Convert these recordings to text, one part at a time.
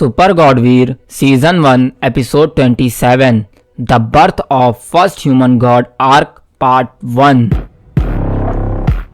Super Godveer season 1 episode 27 the birth of first human god arc part 1।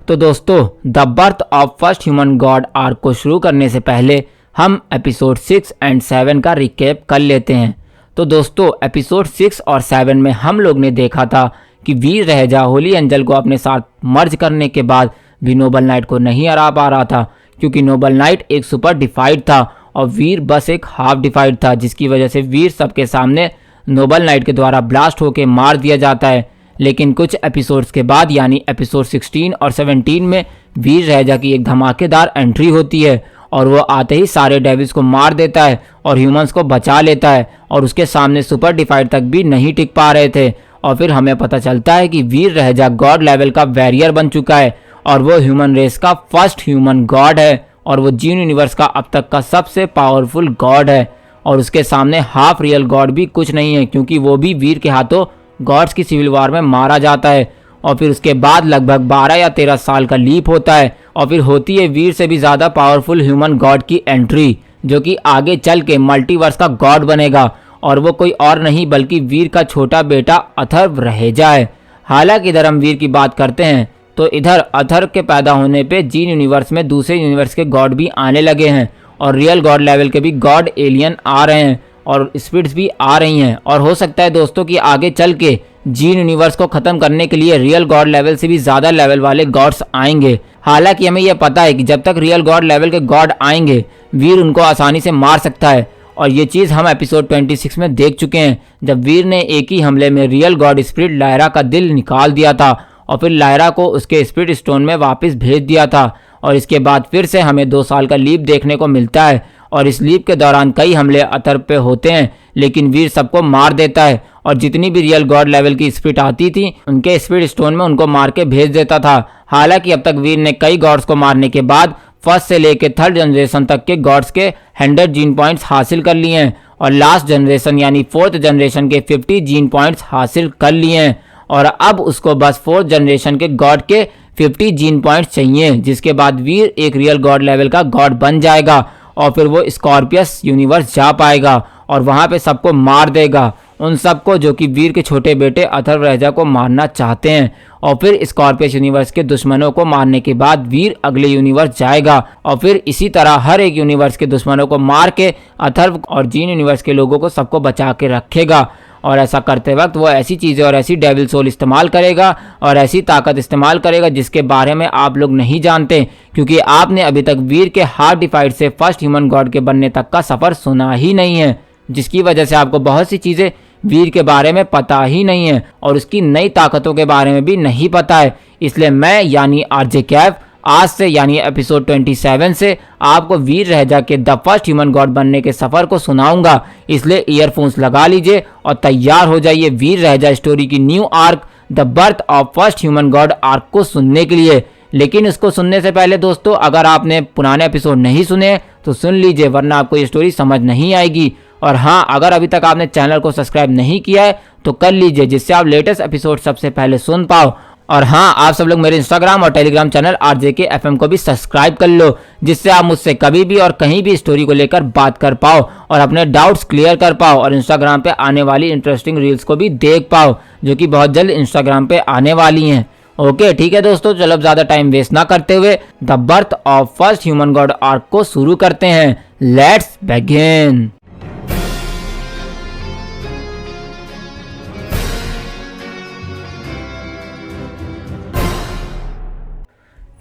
तो दोस्तों, the birth of first human god arc को शुरू करने से पहले हम एपिसोड 6 एंड 7 का रिकैप कर लेते हैं। तो दोस्तों, एपिसोड 6 और 7 में हम लोग ने देखा था कि वीर रहजा होली एंजल को अपने साथ मर्ज करने के बाद भी नोबल नाइट को नहीं हरा पा रहा था, क्योंकि नोबल नाइट एक सुपर डिफाइड था और वीर बस एक हाफ डिफाइड था, जिसकी वजह से वीर सबके सामने नोबल नाइट के द्वारा ब्लास्ट होकर मार दिया जाता है। लेकिन कुछ एपिसोड्स के बाद यानी एपिसोड 16 और 17 में वीर रहजा की एक धमाकेदार एंट्री होती है और वो आते ही सारे डेविल्स को मार देता है और ह्यूमंस को बचा लेता है और उसके सामने सुपर डिफाइड तक भी नहीं टिक पा रहे थे। और फिर हमें पता चलता है कि वीर रहजा गॉड लेवल का वैरियर बन चुका है और वो ह्यूमन रेस का फर्स्ट ह्यूमन गॉड है और वो जीन यूनिवर्स का अब तक का सबसे पावरफुल गॉड है। और उसके सामने हाफ रियल गॉड भी कुछ नहीं है, क्योंकि वो भी वीर के हाथों गॉड्स की सिविल वॉर में मारा जाता है। और फिर उसके बाद लगभग 12 या 13 साल का लीप होता है और फिर होती है वीर से भी ज़्यादा पावरफुल ह्यूमन गॉड की एंट्री, जो कि आगे चल के मल्टीवर्स का गॉड बनेगा और वो कोई और नहीं बल्कि वीर का छोटा बेटा अथर्व रहेजा है। हालांकि इधर हम वीर की बात करते हैं तो इधर अथर्व के पैदा होने पे जीन यूनिवर्स में दूसरे यूनिवर्स के गॉड भी आने लगे हैं और रियल गॉड लेवल के भी गॉड एलियन आ रहे हैं और स्पिरिट्स भी आ रही हैं। और हो सकता है दोस्तों कि आगे चल के जीन यूनिवर्स को ख़त्म करने के लिए रियल गॉड लेवल से भी ज़्यादा लेवल वाले गॉड्स आएंगे। हालांकि हमें यह पता है कि जब तक रियल गॉड लेवल के गॉड आएंगे वीर उनको आसानी से मार सकता है और ये चीज़ हम एपिसोड 26 में देख चुके हैं, जब वीर ने एक ही हमले में रियल गॉड स्पिरिट लायरा का दिल निकाल दिया था और फिर लायरा को उसके स्पिरिट स्टोन में वापस भेज दिया था। और इसके बाद फिर से हमें 2 साल का लीप देखने को मिलता है और इस लीप के दौरान कई हमले अथर्व पे होते हैं, लेकिन वीर सबको मार देता है और जितनी भी रियल गॉड लेवल की स्पिरिट आती थी उनके स्पिरिट स्टोन में उनको मार के भेज देता था। हालांकि अब तक वीर ने कई गॉड्स को मारने के बाद फर्स्ट से लेकर 3rd जनरेशन तक के गॉड्स के 100 जीन पॉइंट्स हासिल कर लिए हैं और लास्ट जनरेशन यानी 4th जनरेशन के 50 जीन पॉइंट्स हासिल कर लिए हैं और अब उसको बस 4th जनरेशन के गॉड के 50 जीन पॉइंट्स चाहिए, जिसके बाद वीर एक रियल गॉड लेवल का गॉड बन जाएगा और फिर वो स्कॉर्पियस यूनिवर्स जा पाएगा और वहाँ पे सबको मार देगा, उन सबको जो कि वीर के छोटे बेटे अथर्व रहजा को मारना चाहते हैं। और फिर स्कॉर्पियस यूनिवर्स के दुश्मनों को मारने के बाद वीर अगले यूनिवर्स जाएगा और फिर इसी तरह हर एक यूनिवर्स के दुश्मनों को मार के अथर्व और जीन यूनिवर्स के लोगों को सबको बचा के रखेगा। और ऐसा करते वक्त वो ऐसी चीज़ें और ऐसी डेविल सोल इस्तेमाल करेगा और ऐसी ताकत इस्तेमाल करेगा जिसके बारे में आप लोग नहीं जानते, क्योंकि आपने अभी तक वीर के हार्ड डिफाइड से फर्स्ट ह्यूमन गॉड के बनने तक का सफ़र सुना ही नहीं है, जिसकी वजह से आपको बहुत सी चीज़ें वीर के बारे में पता ही नहीं है और उसकी नई ताकतों के बारे में भी नहीं पता है। इसलिए मैं यानी आरजे कैफ आज से यानी एपिसोड 27 से आपको वीर रहजा के द फर्स्ट ह्यूमन गॉड बनने के सफ़र को सुनाऊंगा। इसलिए ईयरफोन्स लगा लीजिए और तैयार हो जाइए वीर रहजा स्टोरी की New York the birth of first human god arc को सुनने के लिए। लेकिन इसको सुनने से पहले दोस्तों, अगर आपने पुराने एपिसोड नहीं सुने तो सुन लीजिए, वरना आपको ये स्टोरी समझ नहीं आएगी। और हाँ, अगर अभी तक आपने चैनल को सब्सक्राइब नहीं किया है तो कर लीजिए, जिससे आप लेटेस्ट एपिसोड सबसे पहले सुन पाओ। और हाँ, आप सब लोग मेरे इंस्टाग्राम और टेलीग्राम चैनल RJKFM को भी सब्सक्राइब कर लो, जिससे आप मुझसे कभी भी और कहीं भी स्टोरी को लेकर बात कर पाओ और अपने डाउट्स क्लियर कर पाओ और इंस्टाग्राम पे आने वाली इंटरेस्टिंग रील्स को भी देख पाओ, जो कि बहुत जल्द इंस्टाग्राम पे आने वाली हैं। ओके ठीक है दोस्तों, चलो अब ज़्यादा टाइम वेस्ट ना करते हुए the birth of first human god arc को शुरू करते हैं। Let's begin.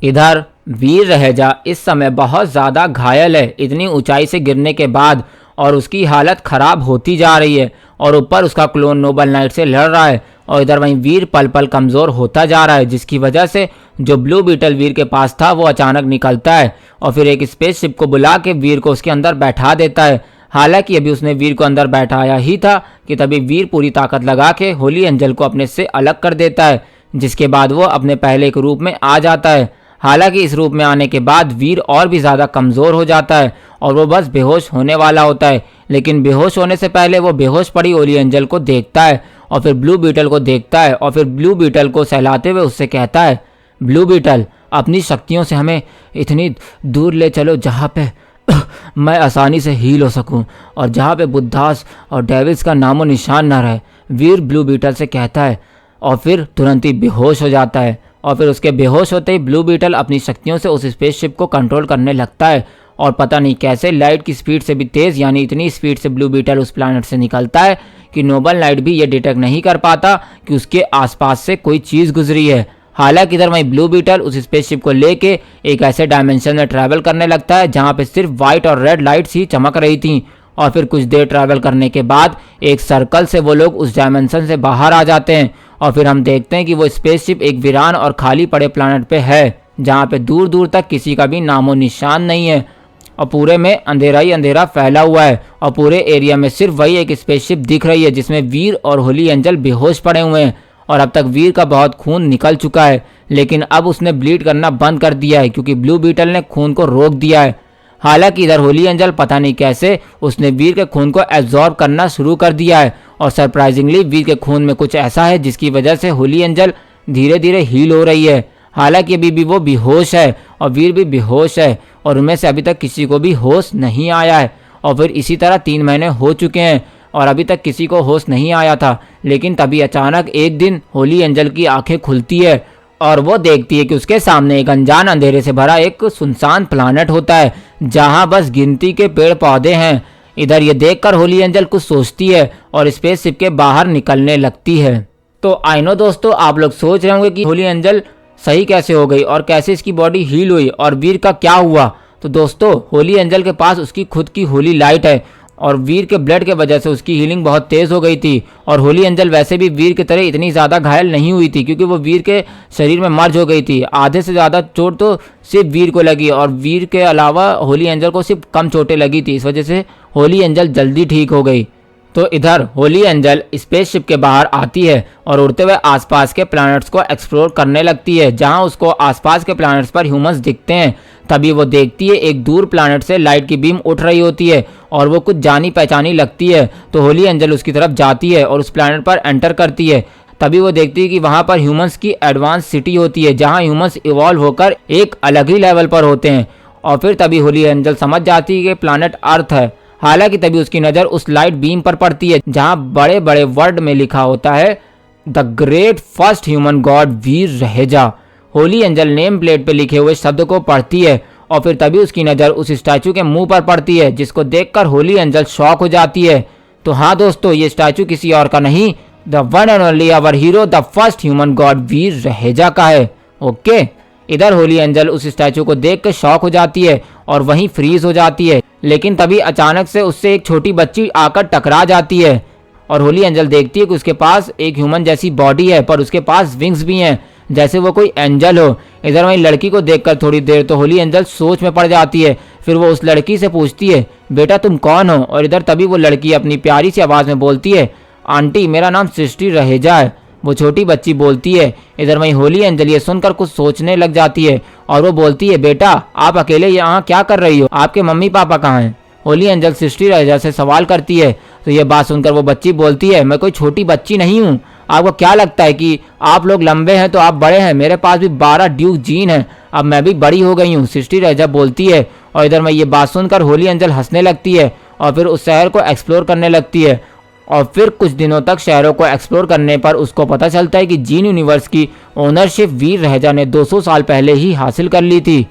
इधर वीर रहजा इस समय बहुत ज़्यादा घायल है इतनी ऊंचाई से गिरने के बाद और उसकी हालत ख़राब होती जा रही है और ऊपर उसका क्लोन नोबल नाइट से लड़ रहा है और इधर वहीं वीर पल पल कमज़ोर होता जा रहा है, जिसकी वजह से जो ब्लू बीटल वीर के पास था वो अचानक निकलता है और फिर एक स्पेसशिप को बुला के वीर को उसके अंदर बैठा देता है। हालांकि अभी उसने वीर को अंदर बैठाया ही था कि तभी वीर पूरी ताकत लगा के होली एंजल को अपने से अलग कर देता है, जिसके बाद वो अपने पहले के रूप में आ जाता है। हालांकि इस रूप में आने के बाद वीर और भी ज़्यादा कमज़ोर हो जाता है और वो बस बेहोश होने वाला होता है, लेकिन बेहोश होने से पहले वो बेहोश पड़ी होली एंजल को देखता है और फिर ब्लू बीटल को देखता है और फिर ब्लू बीटल को सहलाते हुए उससे कहता है, ब्लू बीटल अपनी शक्तियों से हमें इतनी दूर ले चलो जहाँ पे मैं आसानी से हील हो सकूं और जहां पे बुद्धास और डेविल्स का नामो निशान ना रहे, वीर ब्लू बीटल से कहता है और फिर तुरंत ही बेहोश हो जाता है। और फिर उसके बेहोश होते ही ब्लू बीटल अपनी शक्तियों से उस स्पेसशिप को कंट्रोल करने लगता है और पता नहीं कैसे लाइट की स्पीड से भी तेज़, यानी इतनी स्पीड से ब्लू बीटल उस प्लैनेट से निकलता है कि नोबल नाइट भी ये डिटेक्ट नहीं कर पाता कि उसके आसपास से कोई चीज़ गुजरी है। हालांकि इधर वहीं ब्लू बीटल उस स्पेसशिप को लेके एक ऐसे डायमेंशन में ट्रैवल करने लगता है जहां पे सिर्फ वाइट और रेड लाइट्स ही चमक रही थी। और फिर कुछ देर ट्रैवल करने के बाद एक सर्कल से वो लोग उस डायमेंशन से बाहर आ जाते हैं और फिर हम देखते हैं कि वो स्पेसशिप एक वीरान और खाली पड़े प्लैनेट पे है जहाँ पे दूर दूर तक किसी का भी नामो निशान नहीं है और पूरे में अंधेरा ही अंधेरा फैला हुआ है और पूरे एरिया में सिर्फ वही एक स्पेसशिप दिख रही है जिसमें वीर और होली एंजल बेहोश पड़े हुए हैं। और अब तक वीर का बहुत खून निकल चुका है, लेकिन अब उसने ब्लीड करना बंद कर दिया है क्योंकि ब्लू बीटल ने खून को रोक दिया है। हालांकि इधर होली एंजल पता नहीं कैसे उसने वीर के खून को एब्जॉर्ब करना शुरू कर दिया है और सरप्राइजिंगली वीर के खून में कुछ ऐसा है जिसकी वजह से होली एंजल धीरे धीरे हील हो रही है। हालांकि अभी भी वो बेहोश है और वीर भी बेहोश है और उनमें से अभी तक किसी को भी होश नहीं आया है। और फिर इसी तरह 3 महीने हो चुके हैं और अभी तक किसी को होश नहीं आया था। लेकिन तभी अचानक एक दिन होली एंजल की आंखें खुलती है और वो देखती है कि उसके सामने एक अनजान अंधेरे से भरा एक सुनसान प्लानट होता है जहां बस गिनती के पेड़ पौधे हैं। इधर ये देखकर होली एंजल कुछ सोचती है और स्पेसशिप के बाहर निकलने लगती है। तो आई नो दोस्तों, आप लोग सोच रहे होंगे कि होली एंजल सही कैसे हो गई और कैसे इसकी बॉडी हील हुई और वीर का क्या हुआ। तो दोस्तों, होली एंजल के पास उसकी खुद की होली लाइट है और वीर के ब्लड के वजह से उसकी हीलिंग बहुत तेज़ हो गई थी। और होली एंजल वैसे भी वीर की तरह इतनी ज़्यादा घायल नहीं हुई थी क्योंकि वो वीर के शरीर में मर्ज हो गई थी। आधे से ज़्यादा चोट तो सिर्फ वीर को लगी और वीर के अलावा होली एंजल को सिर्फ कम चोटें लगी थी। इस वजह से होली एंजल जल्दी ठीक हो गई। तो इधर होली एंजल स्पेसशिप के बाहर आती है और उड़ते हुए आसपास के प्लैनेट्स को एक्सप्लोर करने लगती है जहां उसको आसपास के प्लैनेट्स पर ह्यूमंस दिखते हैं। तभी वो देखती है एक दूर प्लैनेट से लाइट की बीम उठ रही होती है और वो कुछ जानी पहचानी लगती है। तो होली एंजल उसकी तरफ जाती है और उस प्लैनेट पर एंटर करती है। तभी वो देखती है कि वहाँ पर ह्यूमंस की एडवांस सिटी होती है जहाँ ह्यूमंस इवॉल्व होकर एक अलग ही लेवल पर होते हैं। और फिर तभी होली एंजल समझ जाती है कि प्लैनेट अर्थ है। हालांकि तभी उसकी नज़र उस लाइट बीम पर पड़ती है जहाँ बड़े बड़े वर्ड में लिखा होता है the great first human god Veer Raheja. Holi angel name plate पे लिखे हुए शब्द को पढ़ती है और फिर तभी उसकी नज़र उस स्टैचू के मुंह पर पड़ती है जिसको देखकर होली एंजल शॉक हो जाती है। तो हाँ दोस्तों, ये स्टैचू किसी और का नहीं, the one and only our hero the first human god Veer Raheja का है। ओके, इधर होली एंजल उस स्टैचू को देख कर शॉक हो जाती है और वहीं फ्रीज हो जाती है। लेकिन तभी अचानक से उससे एक छोटी बच्ची आकर टकरा जाती है और होली एंजल देखती है कि उसके पास एक ह्यूमन जैसी बॉडी है पर उसके पास विंग्स भी हैं जैसे वो कोई एंजल हो। इधर वहीं लड़की को देखकर थोड़ी देर तो होली एंजल सोच में पड़ जाती है। फिर वो उस लड़की से पूछती है, बेटा तुम कौन हो? और इधर तभी वो लड़की अपनी प्यारी सी आवाज़ में बोलती है, आंटी मेरा नाम सृष्टि रहेजा है। वो छोटी बच्ची बोलती है। इधर वहीं होली एंजल ये सुनकर कुछ सोचने लग जाती है और वो बोलती है, बेटा आप अकेले यहाँ क्या कर रही हो? आपके मम्मी पापा कहाँ हैं? होली एंजल सृष्टि रहेजा से सवाल करती है। तो ये बात सुनकर वो बच्ची बोलती है, मैं कोई छोटी बच्ची नहीं हूँ। आपको क्या लगता है कि आप लोग लंबे हैं तो आप बड़े हैं? मेरे पास भी 12 ड्यूक जीन हैं, अब मैं भी बड़ी हो गई हूँ, सृष्टि रहेजा बोलती है। और इधर मैं ये बात सुनकर होली एंजल हंसने लगती है और फिर उस शहर को एक्सप्लोर करने लगती है। और फिर कुछ दिनों तक शहरों को एक्सप्लोर करने पर उसको पता चलता है कि जीन यूनिवर्स की ओनरशिप वीर रहेजा ने 200 साल पहले ही हासिल कर ली थी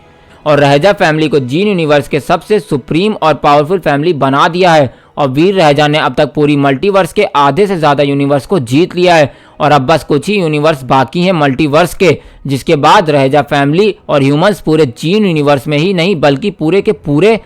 और रहेजा फैमिली को जीन यूनिवर्स के सबसे सुप्रीम और पावरफुल फैमिली बना दिया है। और वीर रहेजा ने अब तक पूरी मल्टीवर्स के आधे से ज़्यादा यूनिवर्स को जीत लिया है और अब बस कुछ ही यूनिवर्स बाकी हैं मल्टीवर्स के, जिसके बाद रहेजा फैमिली और ह्यूमंस पूरे जीन यूनिवर्स में ही नहीं बल्कि पूरे के पूरे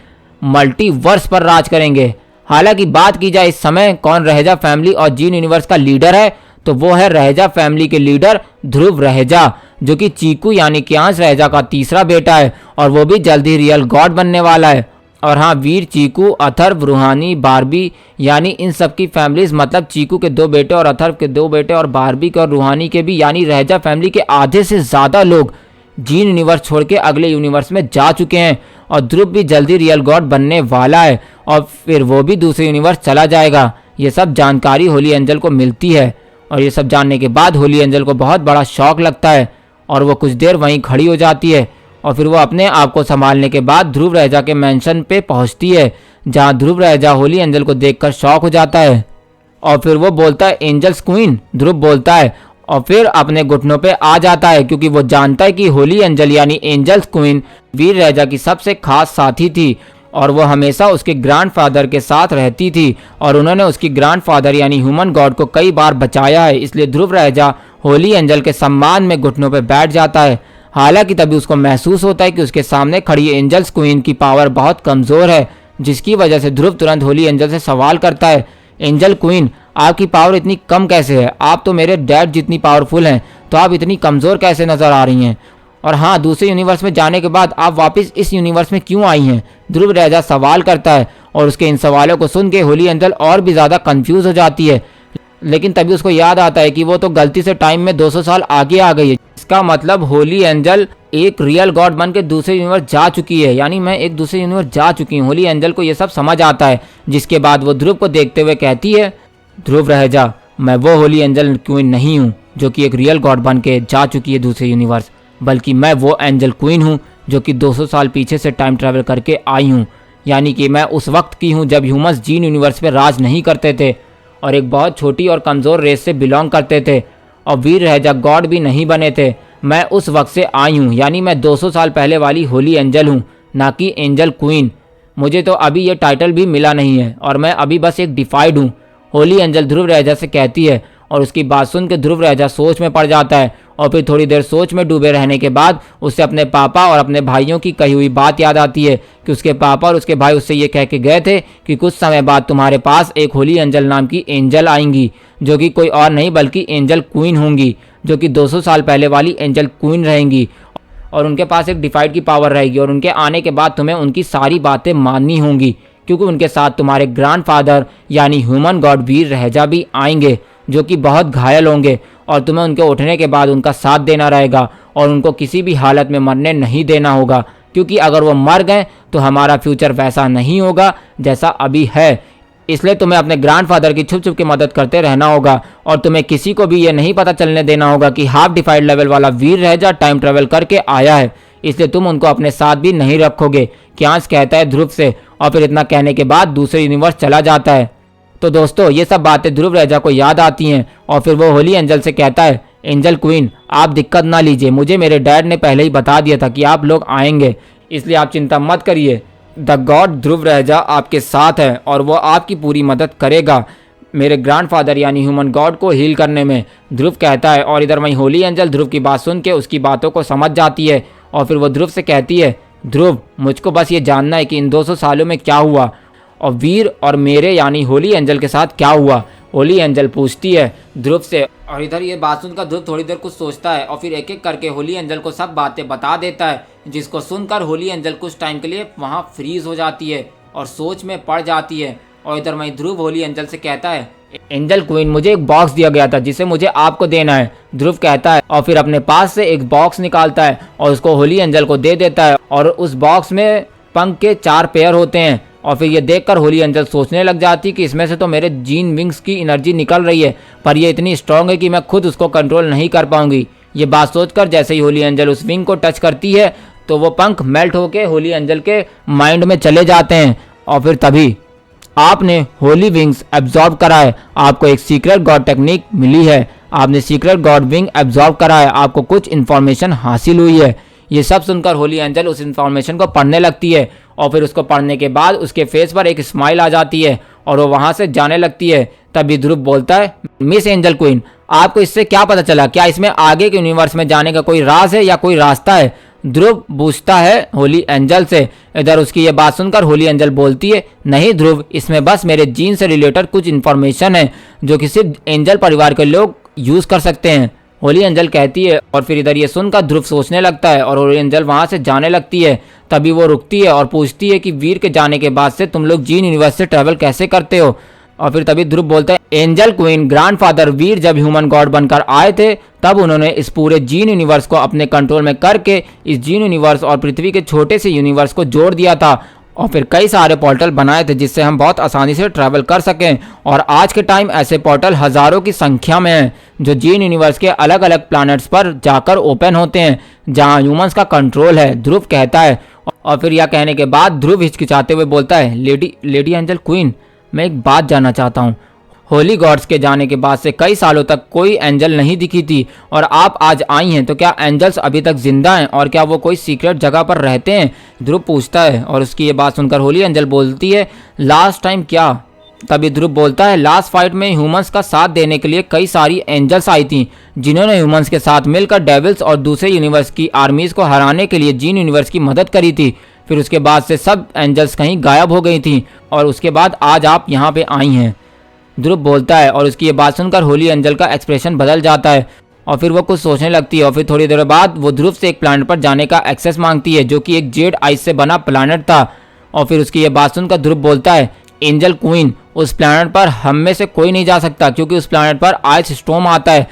मल्टीवर्स पर राज करेंगे। हालांकि बात की जाए इस समय कौन रहेजा फैमिली और जीन यूनिवर्स का लीडर है, तो वो है रहेजा फैमिली के लीडर ध्रुव रहेजा, जो कि चीकू यानी कि अंश रहेजा का तीसरा बेटा है और वो भी जल्द ही रियल गॉड बनने वाला है। और हाँ, वीर, चीकू, अथर्व, रूहानी, बारबी यानी इन सब की फैमिलीज, मतलब चीकू के 2 बेटे और अथर्व के 2 बेटे और बारबी के और रूहानी के भी, यानी रहेजा फैमिली के आधे से ज़्यादा लोग जीन यूनिवर्स छोड़ के अगले यूनिवर्स में जा चुके हैं। और ध्रुव भी जल्दी रियल गॉड बनने वाला है और फिर वो भी दूसरे यूनिवर्स चला जाएगा। ये सब जानकारी होली एंजल को मिलती है और ये सब जानने के बाद होली एंजल को बहुत बड़ा शौक लगता है और वो कुछ देर वहीं खड़ी हो जाती है और फिर वो अपने आप को संभालने के बाद ध्रुव राजा के मेंशन पे पहुंचती है, जहां ध्रुव राजा होली एंजल को देखकर शॉक हो जाता है और फिर वो बोलता है एंजल्स क्वीन, ध्रुव बोलता है, और फिर अपने घुटनों पे आ जाता है क्योंकि वो जानता है कि होली एंजल यानी एंजल्स क्वीन वीर राजा की सबसे खास साथी थी और वो हमेशा उसके ग्रैंडफादर के साथ रहती थी और उन्होंने उसकी ग्रैंडफादर यानी ह्यूमन गॉड को कई बार बचाया है। इसलिए ध्रुव राजा होली एंजल के सम्मान में घुटनों पे बैठ जाता है। हालांकि तभी उसको महसूस होता है कि उसके सामने खड़ी एंजल्स क्वीन की पावर बहुत कमज़ोर है, जिसकी वजह से ध्रुव तुरंत होली एंजल से सवाल करता है, एंजल क्वीन आपकी पावर इतनी कम कैसे है? आप तो मेरे डैड जितनी पावरफुल हैं, तो आप इतनी कमज़ोर कैसे नज़र आ रही हैं? और हाँ, दूसरे यूनिवर्स में जाने के बाद आप वापस इस यूनिवर्स में क्यों आई हैं? ध्रुव राजा सवाल करता है और उसके इन सवालों को सुन के होली एंजल और भी ज़्यादा कंफ्यूज हो जाती है। लेकिन तभी उसको याद आता है कि वो तो गलती से टाइम में 200 साल आगे आ गई है। इसका मतलब होली एंजल एक रियल गॉड बन के दूसरे यूनिवर्स जा चुकी है, यानी मैं एक दूसरे यूनिवर्स जा चुकी हूँ। होली एंजल को ये सब समझ आता है, जिसके बाद वो ध्रुव को देखते हुए कहती है, ध्रुव राजा मैं वो होली एंजल क्वीन नहीं हूँ जो कि एक रियल गॉड बन के जा चुकी है दूसरे यूनिवर्स, बल्कि मैं वो एंजल क्वीन हूँ जो कि 200 साल पीछे से टाइम ट्रैवल करके आई हूँ। यानी कि मैं उस वक्त की हूँ जब ह्यूमंस जीन यूनिवर्स पे राज नहीं करते थे और एक बहुत छोटी और कमज़ोर रेस से बिलोंग करते थे और वीर राजा गॉड भी नहीं बने थे। मैं उस वक्त से आई हूँ, यानी मैं 200 साल पहले वाली होली एंजल हूँ, ना कि एंजल क्वीन। मुझे तो अभी ये टाइटल भी मिला नहीं है और मैं अभी बस एक डिफाइड हूँ, होली एंजल ध्रुव राजा से कहती है। और उसकी बात सुन के ध्रुव राजा सोच में पड़ जाता है और फिर थोड़ी देर सोच में डूबे रहने के बाद उसे अपने पापा और अपने भाइयों की कही हुई बात याद आती है कि उसके पापा और उसके भाई उससे ये कह के गए थे कि कुछ समय बाद तुम्हारे पास एक होली एंजल नाम की एंजल आएंगी, जो कि कोई और नहीं बल्कि एंजल क्वीन होंगी, जो कि 200 साल पहले वाली एंजल क्वीन रहेंगी और उनके पास एक डिफाइड की पावर रहेगी और उनके आने के बाद तुम्हें उनकी सारी बातें माननी होंगी, क्योंकि उनके साथ तुम्हारे ग्रैंडफादर यानी ह्यूमन गॉड वीर राजा भी आएंगे, जो कि बहुत घायल होंगे और तुम्हें उनके उठने के बाद उनका साथ देना रहेगा और उनको किसी भी हालत में मरने नहीं देना होगा, क्योंकि अगर वो मर गए तो हमारा फ्यूचर वैसा नहीं होगा जैसा अभी है। इसलिए तुम्हें अपने ग्रैंडफादर की छुप छुप के मदद करते रहना होगा और तुम्हें किसी को भी ये नहीं पता चलने देना होगा कि हाफ डिफाइड लेवल वाला वीर राजा टाइम ट्रेवल करके आया है, इसलिए तुम उनको अपने साथ भी नहीं रखोगे, क्यांस कहता है ध्रुव से। और फिर इतना कहने के बाद दूसरे यूनिवर्स चला जाता है। तो दोस्तों ये सब बातें ध्रुव राजा को याद आती हैं और फिर वो होली एंजल से कहता है, एंजल क्वीन आप दिक्कत ना लीजिए, मुझे मेरे डैड ने पहले ही बता दिया था कि आप लोग आएंगे, इसलिए आप चिंता मत करिए। द गॉड ध्रुव राजा आपके साथ है और वो आपकी पूरी मदद करेगा मेरे ग्रैंडफादर यानी ह्यूमन गॉड को हील करने में, ध्रुव कहता है। और इधर वहीं होली एंजल ध्रुव की बात सुन के उसकी बातों को समझ जाती है और फिर वो ध्रुव से कहती है, ध्रुव मुझको बस ये जानना है कि इन 200 सालों में क्या हुआ और वीर और मेरे यानी होली एंजल के साथ क्या हुआ। होली एंजल पूछती है ध्रुव से और इधर ये बात सुनकर ध्रुव थोड़ी देर कुछ सोचता है और फिर एक एक करके होली एंजल को सब बातें बता देता है, जिसको सुनकर होली एंजल कुछ टाइम के लिए वहाँ फ्रीज हो जाती है और सोच में पड़ जाती है। और इधर वहीं ध्रुव होली एंजल से कहता है, एंजल क्वीन मुझे एक बॉक्स दिया गया था जिसे मुझे आपको देना है, ध्रुव कहता है और फिर अपने पास से एक बॉक्स निकालता है और उसको होली एंजल को दे देता है और उस बॉक्स में पंख के 4 पेयर होते हैं। और फिर ये देखकर होली एंजल सोचने लग जाती कि इसमें से तो मेरे जीन विंग्स की एनर्जी निकल रही है, पर ये इतनी स्ट्रांग है कि मैं खुद उसको कंट्रोल नहीं कर पाऊंगी। ये बात सोचकर जैसे ही होली एंजल उस विंग को टच करती है तो वो पंख मेल्ट होके होली एंजल के माइंड में चले जाते हैं। और फिर तभी आपने होली विंग्स एब्जॉर्ब करा है, आपको एक सीक्रेट गॉड टेक्निक मिली है, आपने सीक्रेट गॉड विंग एब्जॉर्ब करा है, आपको कुछ इन्फॉर्मेशन हासिल हुई है। ये सब सुनकर होली एंजल उस इन्फॉर्मेशन को पढ़ने लगती है और फिर उसको पढ़ने के बाद उसके फेस पर एक स्माइल आ जाती है और वो वहाँ से जाने लगती है। तभी ध्रुव बोलता है, मिस एंजल क्वीन आपको इससे क्या पता चला? क्या इसमें आगे के यूनिवर्स में जाने का कोई राज है या कोई रास्ता है? ध्रुव पूछता है होली एंजल से। इधर उसकी ये बात सुनकर होली एंजल बोलती है, नहीं ध्रुव, इसमें बस मेरे जीन से रिलेटेड कुछ इन्फॉर्मेशन है जो कि सिर्फ एंजल परिवार के लोग यूज़ कर सकते हैं, होली एंजल कहती है। और फिर इधर ये सुनकर ध्रुव सोचने लगता है और होली एंजल वहाँ से जाने लगती है। तभी वो रुकती है और पूछती है कि वीर के जाने के बाद से तुम लोग जीन यूनिवर्स से ट्रैवल कैसे करते हो? और फिर तभी ध्रुव बोलता है, एंजल क्वीन ग्रैंडफादर वीर जब ह्यूमन गॉड बनकर आए थे तब उन्होंने इस पूरे जीन यूनिवर्स को अपने कंट्रोल में करके इस जीन यूनिवर्स और पृथ्वी के छोटे से यूनिवर्स को जोड़ दिया था और फिर कई सारे पोर्टल बनाए थे जिससे हम बहुत आसानी से ट्रैवल कर सकें। और आज के टाइम ऐसे पोर्टल हज़ारों की संख्या में हैं जो जीन यूनिवर्स के अलग अलग प्लैनेट्स पर जाकर ओपन होते हैं जहां ह्यूमंस का कंट्रोल है, ध्रुव कहता है। और फिर यह कहने के बाद ध्रुव हिचकिचाते हुए बोलता है, लेडी एंजल क्वीन, मैं एक बात जानना चाहता हूँ। होली गॉड्स के जाने के बाद से कई सालों तक कोई एंजल नहीं दिखी थी और आप आज आई हैं, तो क्या एंजल्स अभी तक जिंदा हैं और क्या वो कोई सीक्रेट जगह पर रहते हैं? ध्रुव पूछता है और उसकी ये बात सुनकर होली एंजल बोलती है, लास्ट टाइम क्या? तभी ध्रुव बोलता है, लास्ट फाइट में ह्यूमंस का साथ देने के लिए कई सारी एंजल्स आई थी जिन्होंने ह्यूमंस के साथ मिलकर डेविल्स और दूसरे यूनिवर्स की आर्मीज को हराने के लिए जीन यूनिवर्स की मदद करी थी। फिर उसके बाद से सब एंजल्स कहीं गायब हो गई थी और उसके बाद आज आप यहाँ पे आई हैं, ध्रुव बोलता है। और उसकी ये बात सुनकर होली एंजल का एक्सप्रेशन बदल जाता है और फिर वो कुछ सोचने लगती है। और फिर थोड़ी देर बाद वो ध्रुव से एक प्लैनेट पर जाने का एक्सेस मांगती है जो कि एक जेड आइस से बना प्लैनेट था। और फिर उसकी ये बात सुनकर ध्रुव बोलता है, एंजल क्वीन, उस प्लैनेट पर हम में से कोई नहीं जा सकता क्योंकि उस प्लैनेट पर आइस स्टॉर्म आता है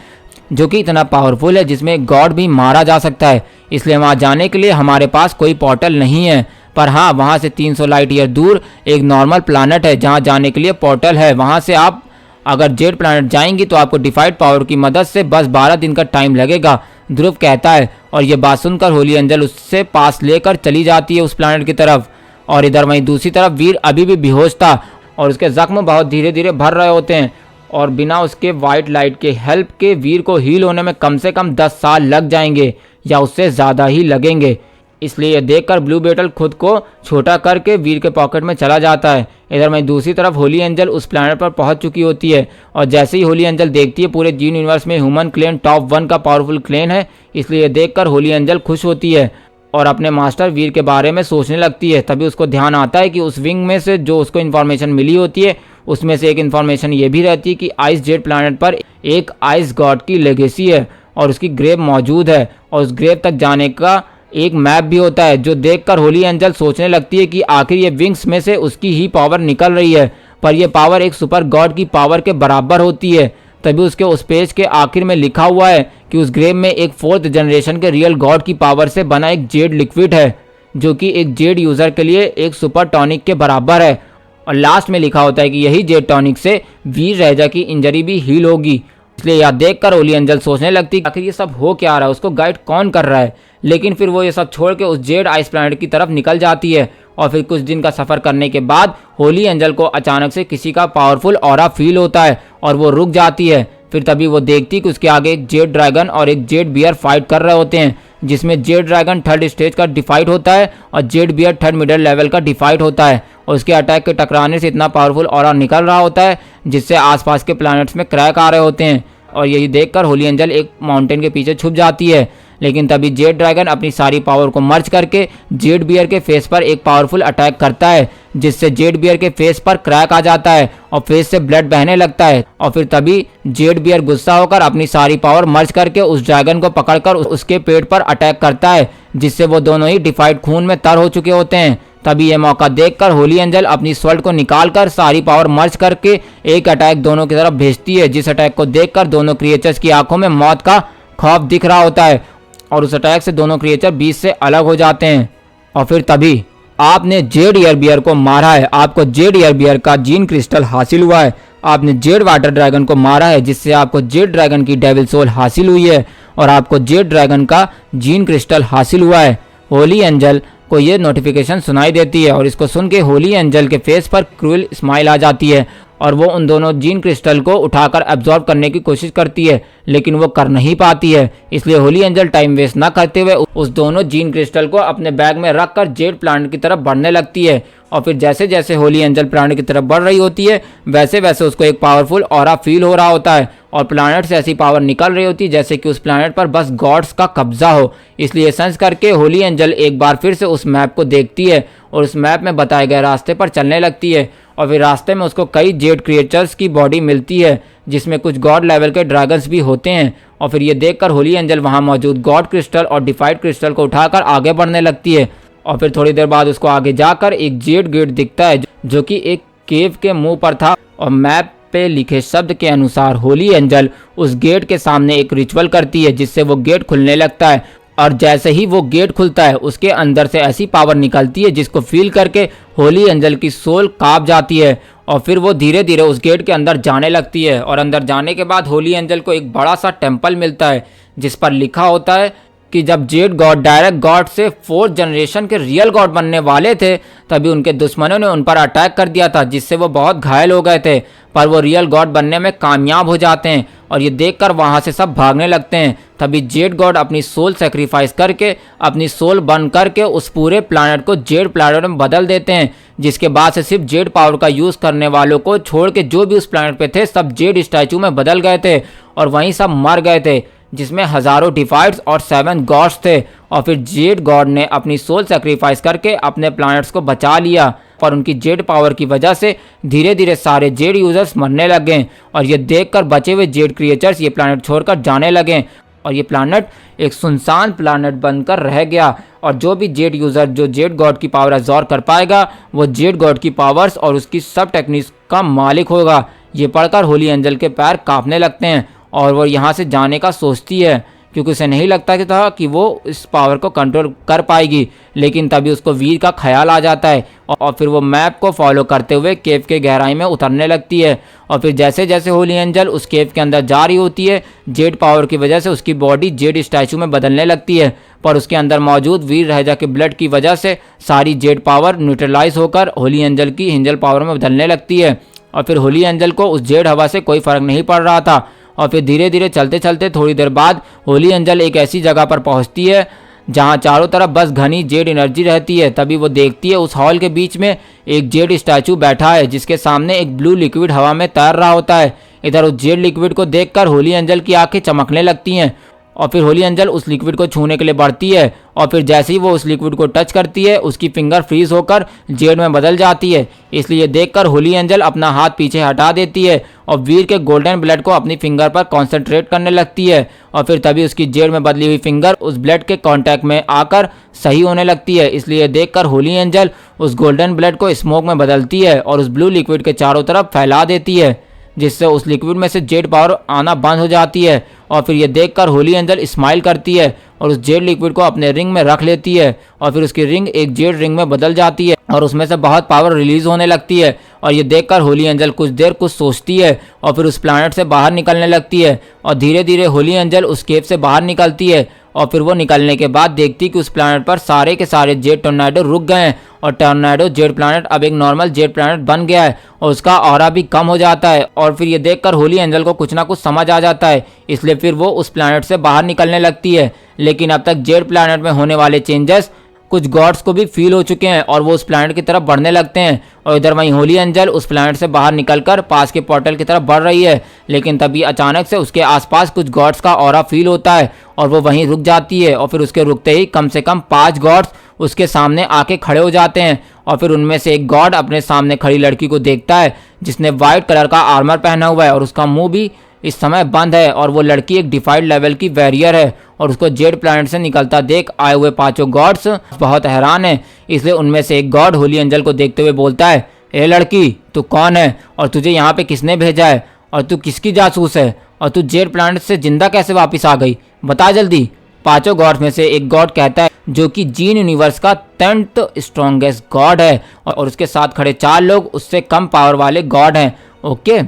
जो कि इतना पावरफुल है जिसमें गॉड भी मारा जा सकता है। इसलिए वहाँ जाने के लिए हमारे पास कोई पोर्टल नहीं है, पर हाँ वहाँ से 300 लाइट ईयर दूर एक नॉर्मल प्लैनेट है जहाँ जाने के लिए पोर्टल है। वहाँ से आप अगर जेड प्लैनेट जाएंगी तो आपको डिफाइड पावर की मदद से बस 12 दिन का टाइम लगेगा, ध्रुव कहता है। और ये बात सुनकर होली एंजल उससे पास लेकर चली जाती है उस प्लैनेट की तरफ। और इधर वहीं दूसरी तरफ वीर अभी भी बेहोश था और उसके जख्म बहुत धीरे धीरे भर रहे होते हैं और बिना उसके वाइट लाइट के हेल्प के वीर को हील होने में कम से कम 10 साल लग जाएंगे या उससे ज़्यादा ही लगेंगे। इसलिए यह देखकर ब्लू बेटल खुद को छोटा करके वीर के पॉकेट में चला जाता है। इधर वहीं दूसरी तरफ होली एंजल उस प्लैनेट पर पहुंच चुकी होती है और जैसे ही होली एंजल देखती है पूरे जीन यूनिवर्स में ह्यूमन क्लेन टॉप 1 का पावरफुल क्लेन है, इसलिए यह देखकर होली एंजल खुश होती है और अपने मास्टर वीर के बारे में सोचने लगती है। तभी उसको ध्यान आता है कि उस विंग में से जो उसको इन्फॉर्मेशन मिली होती है उसमें से एक इन्फॉर्मेशन ये भी रहती है कि आइस जेड प्लैनेट पर एक आइस गॉड की लेगेसी है और उसकी ग्रेव मौजूद है और उस ग्रेव तक जाने का एक मैप भी होता है, जो देखकर होली एंजल सोचने लगती है कि आखिर ये विंग्स में से उसकी ही पावर निकल रही है, पर यह पावर एक सुपर गॉड की पावर के बराबर होती है। तभी उसके उस पेज के आखिर में लिखा हुआ है कि उस ग्रेव में एक 4th जनरेशन के रियल गॉड की पावर से बना एक जेड लिक्विड है जो कि एक जेड यूजर के लिए एक सुपर टॉनिक के बराबर है। और लास्ट में लिखा होता है कि यही जेड टॉनिक से वीर रेजा की इंजरी भी हील होगी। इसलिए यह देखकर होली एंजल सोचने लगती है आखिर ये सब हो क्या रहा है, उसको गाइड कौन कर रहा है। लेकिन फिर वो ये सब छोड़ के उस जेड आइस प्लैनेट की तरफ निकल जाती है और फिर कुछ दिन का सफ़र करने के बाद होली एंजल को अचानक से किसी का पावरफुल ऑरा फील होता है और वो रुक जाती है। फिर तभी वो देखती कि उसके आगे एक जेड ड्रैगन और एक जेड बियर फाइट कर रहे होते हैं, जिसमें जेड ड्रैगन 3rd स्टेज का डिफाइट होता है और Z beer 3rd middle level का डिफाइट होता है। और उसके अटैक के टकराने से इतना पावरफुल ऑरा निकल रहा होता है जिससे आसपास के प्लैनेट्स में क्रैक आ रहे होते हैं। और यही देखकर होली एंजल एक माउंटेन के पीछे छुप जाती है। लेकिन तभी जेड ड्रैगन अपनी सारी पावर को मर्ज करके जेड बियर के फेस पर एक पावरफुल अटैक करता है, जिससे जेड बियर के फेस पर क्रैक आ जाता है और फेस से ब्लड बहने लगता है। और फिर तभी जेड बियर गुस्सा होकर अपनी सारी पावर मर्ज करके उस ड्रैगन को पकड़कर उसके पेट पर अटैक करता है, जिससे वो दोनों ही डिफाइड खून में तर हो चुके होते हैं। तभी यह मौका देखकर होली एंजल अपनी स्वर्ड को निकालकर सारी पावर मर्ज करके एक अटैक दोनों की तरफ भेजती है, जिस अटैक को देखकर दोनों क्रिएचर्स की आंखों में मौत का खौफ दिख रहा होता है और उस अटैक से दोनों क्रिएचर बीच से अलग हो जाते हैं। और फिर तभी आपने जेड ईयर बियर को मारा है, आपको जेड ईयर बियर का जीन क्रिस्टल हासिल हुआ है। आपने जेड वाटर ड्रैगन को मारा है जिससे आपको जेड ड्रैगन की डेविल सोल हासिल हुई है और आपको जेड ड्रैगन का जीन क्रिस्टल हासिल हुआ है। होली एंजल को ये नोटिफिकेशन सुनाई देती है और इसको सुन के होली एंजल के फेस पर क्रूएल स्माइल आ जाती है और वो उन दोनों जीन क्रिस्टल को उठाकर एब्जॉर्ब करने की कोशिश करती है, लेकिन वो कर नहीं पाती है। इसलिए होली एंजल टाइम वेस्ट ना करते हुए उस दोनों जीन क्रिस्टल को अपने बैग में रखकर जेड प्लांट की तरफ बढ़ने लगती है। और फिर जैसे जैसे होली एंजल प्लांट की तरफ बढ़ रही होती है वैसे वैसे उसको एक पावरफुल ऑरा फील हो रहा होता है और प्लानट से ऐसी पावर निकल रही होती है जैसे कि उस प्लानट पर बस गॉड्स का कब्जा हो। इसलिए सेंस करके होली एंजल एक बार फिर से उस मैप को देखती है और उस मैप में बताए गए रास्ते पर चलने लगती है। और फिर रास्ते में उसको कई जेड क्रिएचर्स की बॉडी मिलती है जिसमें कुछ गॉड लेवल के ड्रैगन्स भी होते हैं। और फिर ये देखकर होली एंजल वहाँ मौजूद गॉड क्रिस्टल और डिफाइड क्रिस्टल को उठाकर आगे बढ़ने लगती है। और फिर थोड़ी देर बाद उसको आगे जाकर एक जेड गेट दिखता है जो कि एक केव के मुंह पर था और मैप पे लिखे शब्द के अनुसार होली एंजल उस गेट के सामने एक रिचुअल करती है जिससे वो गेट खुलने लगता है और जैसे ही वो गेट खुलता है उसके अंदर से ऐसी पावर निकलती है जिसको फील करके होली एंजल की सोल कांप जाती है और फिर वो धीरे धीरे उस गेट के अंदर जाने लगती है। और अंदर जाने के बाद होली एंजल को एक बड़ा सा टेम्पल मिलता है जिस पर लिखा होता है कि जब जेड गॉड डायरेक्ट गॉड से 4th जनरेशन के रियल गॉड बनने वाले थे तभी उनके दुश्मनों ने उन पर अटैक कर दिया था, जिससे वो बहुत घायल हो गए थे, पर वो रियल गॉड बनने में कामयाब हो जाते हैं और ये देखकर वहाँ से सब भागने लगते हैं। तभी जेड गॉड अपनी सोल सेक्रीफाइस करके अपनी सोल बन करके उस पूरे प्लानट को जेड प्लानट में बदल देते हैं, जिसके बाद से सिर्फ जेड पावर का यूज़ करने वालों को छोड़ के जो भी उस प्लानट पे थे सब जेड स्टैचू में बदल गए थे और वहीं सब मर गए थे, जिसमें हज़ारों डिफाइड्स और 7 गॉड्स थे। और फिर जेड गॉड ने अपनी सोल सेक्रीफाइस करके अपने प्लैनेट्स को बचा लिया और उनकी जेड पावर की वजह से धीरे धीरे सारे जेड यूजर्स मरने लगे और ये देखकर बचे हुए जेड क्रिएचर्स ये प्लैनेट छोड़कर जाने लगे और ये प्लैनेट एक सुनसान प्लैनेट बनकर रह गया। और जो भी जेड यूज़र जो जेड गॉड की पावर एब्जॉर्ब कर पाएगा वो जेड गॉड की पावर्स और उसकी सब टेक्निक्स का मालिक होगा। ये पढ़कर होली एंजल के पैर कांपने लगते हैं और वो यहाँ से जाने का सोचती है क्योंकि उसे नहीं लगता था कि वो इस पावर को कंट्रोल कर पाएगी। लेकिन तभी उसको वीर का ख्याल आ जाता है और फिर वो मैप को फॉलो करते हुए केव के गहराई में उतरने लगती है। और फिर जैसे जैसे होली एंजल उस केव के अंदर जा रही होती है जेड पावर की वजह से उसकी बॉडी जेड स्टैचू में बदलने लगती है, पर उसके अंदर मौजूद वीर रहजा के ब्लड की वजह से सारी जेड पावर न्यूट्रलाइज होकर होली एंजल की एंजल पावर में बदलने लगती है। और फिर होली एंजल को उस जेड हवा से कोई फ़र्क नहीं पड़ रहा था और फिर धीरे धीरे चलते चलते थोड़ी देर बाद होली एंजल एक ऐसी जगह पर पहुंचती है जहां चारों तरफ बस घनी जेड एनर्जी रहती है। तभी वो देखती है उस हॉल के बीच में एक जेड स्टैचू बैठा है जिसके सामने एक ब्लू लिक्विड हवा में तैर रहा होता है। इधर उस जेड लिक्विड को देखकर होली एंजल की आंखें चमकने लगती हैं और फिर होली एंजल उस लिक्विड को छूने के लिए बढ़ती है और फिर जैसे ही वो उस लिक्विड को टच करती है उसकी फिंगर फ्रीज होकर जेड में बदल जाती है। इसलिए देखकर होली एंजल अपना हाथ पीछे हटा देती है और वीर के गोल्डन ब्लड को अपनी फिंगर पर कॉन्सेंट्रेट करने लगती है और फिर तभी उसकी जेड में बदली हुई फिंगर उस ब्लड के कांटेक्ट में आकर सही होने लगती है। इसलिए देखकर होली एंजल उस गोल्डन ब्लड को स्मोक में बदलती है और उस ब्लू लिक्विड के चारों तरफ फैला देती है, जिससे उस लिक्विड में से जेड पावर आना बंद हो जाती है। और फिर ये देखकर होली एंजल स्माइल करती है और उस जेड लिक्विड को अपने रिंग में रख लेती है और फिर उसकी रिंग एक जेड रिंग में बदल जाती है और उसमें से बहुत पावर रिलीज होने लगती है। और ये देखकर होली एंजल कुछ देर कुछ सोचती है और फिर उस प्लैनेट से बाहर निकलने लगती है और धीरे धीरे होली एंजल उस केव से बाहर निकलती है और फिर वो निकलने के बाद देखती कि उस प्लैनेट पर सारे के सारे जेड टोर्नाडो रुक गए हैं और टोर्नाडो जेड प्लैनेट अब एक नॉर्मल जेड प्लैनेट बन गया है और उसका ऑरा भी कम हो जाता है। और फिर ये देखकर होली एंजल को कुछ ना कुछ समझ आ जाता है, इसलिए फिर वो उस प्लैनेट से बाहर निकलने लगती है। लेकिन अब तक जेड प्लैनेट में होने वाले चेंजेस कुछ गॉड्स को भी फील हो चुके हैं और वो उस प्लैनेट की तरफ बढ़ने लगते हैं और इधर वहीं होली एंजल उस प्लैनेट से बाहर निकलकर पास के पोर्टल की तरफ बढ़ रही है। लेकिन तभी अचानक से उसके आसपास कुछ गॉड्स का ऑरा फील होता है और वो वहीं रुक जाती है और फिर उसके रुकते ही कम से कम 5 गॉड्स उसके सामने आके खड़े हो जाते हैं और फिर उनमें से एक गॉड अपने सामने खड़ी लड़की को देखता है जिसने वाइट कलर का आर्मर पहना हुआ है और उसका मुंह भी इस समय बंद है और वो लड़की एक डिफाइड लेवल की वैरियर है और उसको जेड प्लैनेट से निकलता देख आए हुए 5 गॉड्स बहुत हैरान है। इसलिए उनमें से एक गॉड होली एंजल को देखते हुए बोलता है, ए लड़की तू कौन है और तुझे यहाँ पे किसने भेजा है और तू किसकी जासूस है और तू जेड प्लैनेट से जिंदा कैसे वापस आ गई, बता जल्दी। 5 गॉड्स में से एक गॉड कहता है जो कि जीन यूनिवर्स का 10th स्ट्रॉन्गेस्ट गॉड है और उसके साथ खड़े 4 लोग उससे कम पावर वाले गॉड हैं। ओके,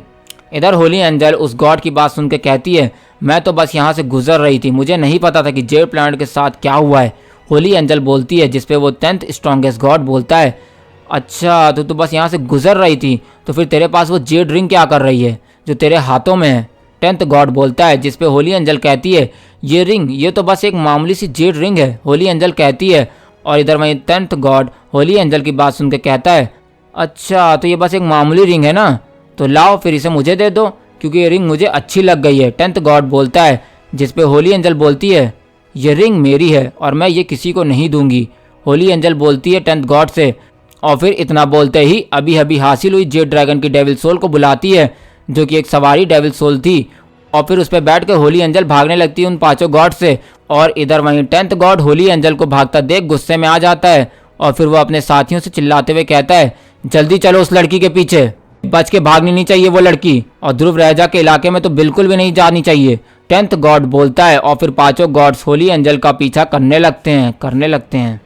इधर होली एंजल उस गॉड की बात सुन के कहती है, मैं तो बस यहाँ से गुजर रही थी, मुझे नहीं पता था कि जेड प्लैनेट के साथ क्या हुआ है। होली एंजल बोलती है जिसपे वो 10th स्ट्रॉन्गेस्ट गॉड बोलता है, अच्छा तो बस यहाँ से गुजर रही थी, तो फिर तेरे पास वो जेड रिंग क्या कर रही है जो तेरे हाथों में है। 10th गॉड बोलता है जिसपे होली एंजल कहती है, ये रिंग ये तो बस एक मामूली सी जेड रिंग है। होली एंजल कहती है और इधर वहीं 10th गॉड होली एंजल की बात सुन के कहता है, अच्छा तो ये बस एक मामूली रिंग है ना, तो लाओ फिर इसे मुझे दे दो क्योंकि ये रिंग मुझे अच्छी लग गई है। 10th गॉड बोलता है जिसपे होली एंजल बोलती है, ये रिंग मेरी है और मैं ये किसी को नहीं दूंगी। होली एंजल बोलती है 10th गॉड से और फिर इतना बोलते ही अभी अभी हासिल हुई जेड ड्रैगन की डेविल सोल को बुलाती है जो कि एक सवारी डेविल सोल थी और फिर उस पर बैठ कर होली एंजल भागने लगती है उन 5 गॉड से। और इधर वहीं 10th गॉड होली एंजल को भागता देख गुस्से में आ जाता है और फिर वो अपने साथियों से चिल्लाते हुए कहता है, जल्दी चलो उस लड़की के पीछे, बच के भागनी नहीं चाहिए वो लड़की और ध्रुव रहजा के इलाके में तो बिल्कुल भी नहीं जानी चाहिए। 10th गॉड बोलता है और फिर पांचों गॉड्स होली एंजल का पीछा करने लगते हैं।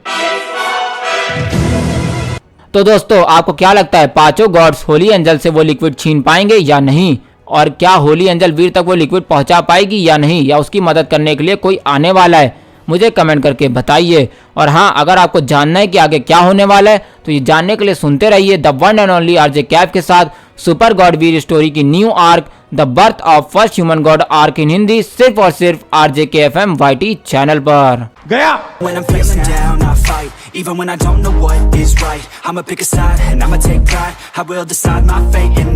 तो दोस्तों आपको क्या लगता है पांचों गॉड्स होली एंजल से वो लिक्विड छीन पाएंगे या नहीं, और क्या होली एंजल वीर तक वो लिक्विड पहुंचा पाएगी या नहीं, या उसकी मदद करने के लिए कोई आने वाला है, मुझे कमेंट करके बताइए। और हाँ, अगर आपको जानना है कि आगे क्या होने वाला है तो ये जानने के लिए सुनते रहिए the one and only RJ Kaif के साथ सुपर गॉड वीर स्टोरी की New York the birth of first human god arc इन हिंदी, सिर्फ और सिर्फ आरजे के FM YT चैनल पर। गया। When I'm facing down, I fight. Even when I don't know what is right, I'ma pick a side and I'ma take pride. I will decide my fate and